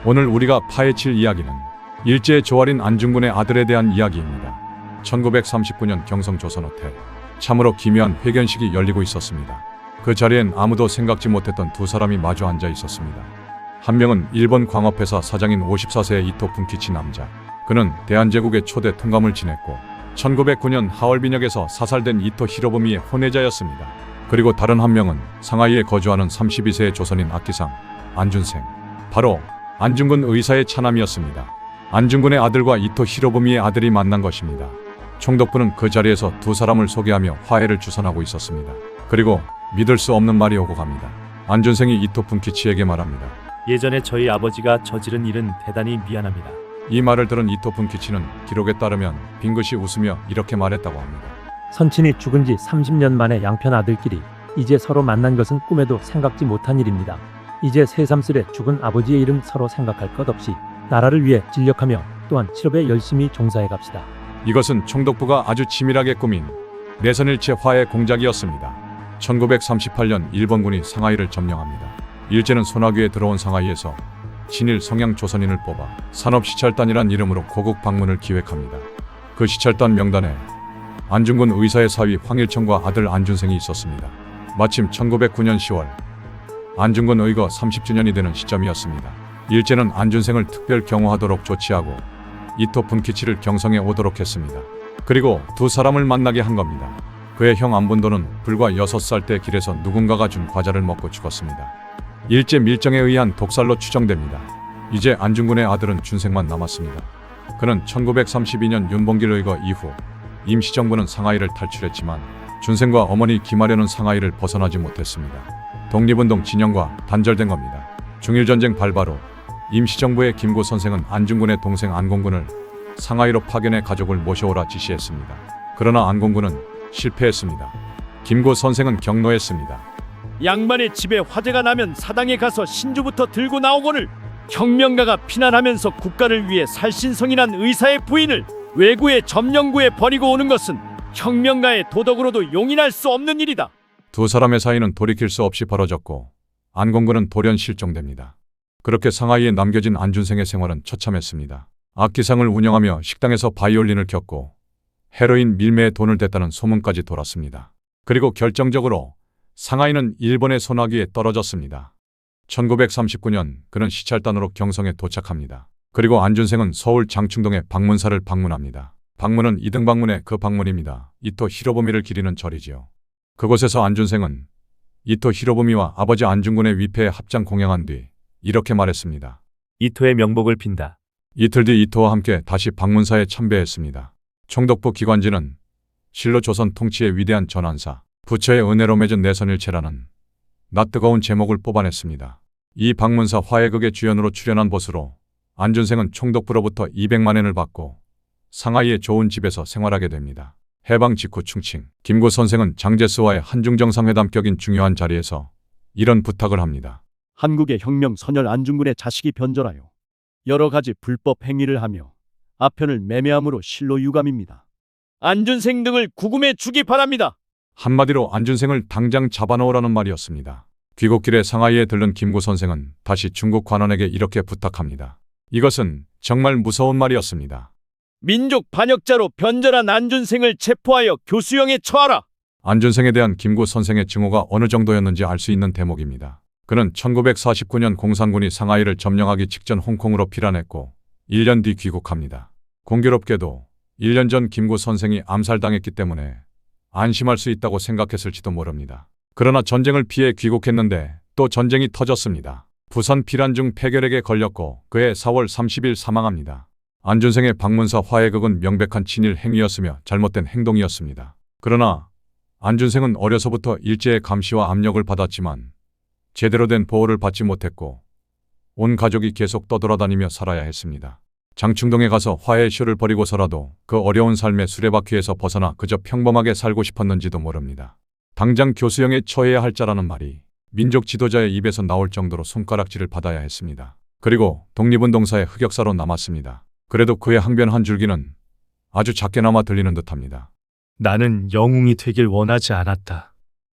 오늘 우리가 파헤칠 이야기는 일제의 조아린 안중근의 아들에 대한 이야기입니다. 1939년 경성 조선호텔. 참으로 기묘한 회견식이 열리고 있었습니다. 그 자리엔 아무도 생각지 못했던 두 사람이 마주 앉아 있었습니다. 한 명은 일본 광업회사 사장인 54세의 이토 분키치 남자. 그는 대한제국의 초대 통감을 지냈고 1909년 하얼빈역에서 사살된 이토 히로부미의 혼외자였습니다. 그리고 다른 한 명은 상하이에 거주하는 32세의 조선인 악기상 안준생. 바로 안중근 의사의 차남이었습니다. 안중근의 아들과 이토 히로부미의 아들이 만난 것입니다. 총독부는 그 자리에서 두 사람을 소개하며 화해를 주선하고 있었습니다. 그리고 믿을 수 없는 말이 오고 갑니다. 안준생이 이토 분키치에게 말합니다. 예전에 저희 아버지가 저지른 일은 대단히 미안합니다. 이 말을 들은 이토 분키치는 기록에 따르면 빙긋이 웃으며 이렇게 말했다고 합니다. 선친이 죽은 지 30년 만에 양편 아들끼리 이제 서로 만난 것은 꿈에도 생각지 못한 일입니다. 이제 새삼스레 죽은 아버지의 이름 서로 생각할 것 없이 나라를 위해 진력하며 또한 실업에 열심히 종사해 갑시다. 이것은 총독부가 아주 치밀하게 꾸민 내선일체 화해 공작이었습니다. 1938년 일본군이 상하이를 점령합니다. 일제는 소나기에 들어온 상하이에서 친일 성향 조선인을 뽑아 산업시찰단이란 이름으로 고국 방문을 기획합니다. 그 시찰단 명단에 안중근 의사의 사위 황일천과 아들 안준생이 있었습니다. 마침 1909년 10월 안중근 의거 30주년이 되는 시점이었습니다. 일제는 안준생을 특별 경호하도록 조치하고 이토 분키치를 경성에 오도록 했습니다. 그리고 두 사람을 만나게 한 겁니다. 그의 형 안본도는 불과 6살 때 길에서 누군가가 준 과자를 먹고 죽었습니다. 일제 밀정에 의한 독살로 추정됩니다. 이제 안중근의 아들은 준생만 남았습니다. 그는 1932년 윤봉길 의거 이후 임시정부는 상하이를 탈출했지만 준생과 어머니 김아련은 상하이를 벗어나지 못했습니다. 독립운동 진영과 단절된 겁니다. 중일전쟁 발발 후 임시정부의 김구 선생은 안중근의 동생 안공근을 상하이로 파견해 가족을 모셔오라 지시했습니다. 그러나 안공근은 실패했습니다. 김구 선생은 경로했습니다. 양반의 집에 화재가 나면 사당에 가서 신주부터 들고 나오거늘 혁명가가 피난하면서 국가를 위해 살신성인한 의사의 부인을 외구의 점령구에 버리고 오는 것은 혁명가의 도덕으로도 용인할 수 없는 일이다. 두 사람의 사이는 돌이킬 수 없이 벌어졌고 안공근은 돌연 실종됩니다. 그렇게 상하이에 남겨진 안준생의 생활은 처참했습니다. 악기상을 운영하며 식당에서 바이올린을 켰고 헤로인 밀매에 돈을 댔다는 소문까지 돌았습니다. 그리고 결정적으로 상하이는 일본의 소나기에 떨어졌습니다. 1939년 그는 시찰단으로 경성에 도착합니다. 그리고 안준생은 서울 장충동의 방문사를 방문합니다. 방문은 이등방문의 그 방문입니다. 이토 히로부미를 기리는 절이지요. 그곳에서 안준생은 이토 히로부미와 아버지 안중근의 위패에 합장 공양한 뒤 이렇게 말했습니다. 이토의 명복을 빈다. 이틀 뒤 이토와 함께 다시 방문사에 참배했습니다. 총독부 기관지는 실로 조선 통치의 위대한 전환사, 부처의 은혜로 맺은 내선일체라는 낯뜨거운 제목을 뽑아냈습니다. 이 방문사 화해극의 주연으로 출연한 보수로 안준생은 총독부로부터 200만 엔을 받고 상하이의 좋은 집에서 생활하게 됩니다. 해방 직후 충칭, 김구 선생은 장제스와의 한중정상회담격인 중요한 자리에서 이런 부탁을 합니다. 한국의 혁명 선열 안중근의 자식이 변절하여 여러 가지 불법 행위를 하며 아편을 매매함으로 실로 유감입니다. 안준생 등을 구금해 주기 바랍니다. 한마디로 안준생을 당장 잡아넣으라는 말이었습니다. 귀국길에 상하이에 들른 김구 선생은 다시 중국 관원에게 이렇게 부탁합니다. 이것은 정말 무서운 말이었습니다. 민족 반역자로 변절한 안준생을 체포하여 교수형에 처하라. 안준생에 대한 김구 선생의 증오가 어느 정도였는지 알 수 있는 대목입니다. 그는 1949년 공산군이 상하이를 점령하기 직전 홍콩으로 피난했고 1년 뒤 귀국합니다. 공교롭게도 1년 전 김구 선생이 암살당했기 때문에 안심할 수 있다고 생각했을지도 모릅니다. 그러나 전쟁을 피해 귀국했는데 또 전쟁이 터졌습니다. 부산 피란 중 폐결핵에 걸렸고 그해 4월 30일 사망합니다. 안준생의 방문사 화해극은 명백한 친일 행위였으며 잘못된 행동이었습니다. 그러나 안준생은 어려서부터 일제의 감시와 압력을 받았지만 제대로 된 보호를 받지 못했고 온 가족이 계속 떠돌아다니며 살아야 했습니다. 장충동에 가서 화해쇼를 벌이고서라도 그 어려운 삶의 수레바퀴에서 벗어나 그저 평범하게 살고 싶었는지도 모릅니다. 당장 교수형에 처해야 할 자라는 말이 민족 지도자의 입에서 나올 정도로 손가락질을 받아야 했습니다. 그리고 독립운동사의 흑역사로 남았습니다. 그래도 그의 항변 한 줄기는 아주 작게나마 들리는 듯합니다. 나는 영웅이 되길 원하지 않았다.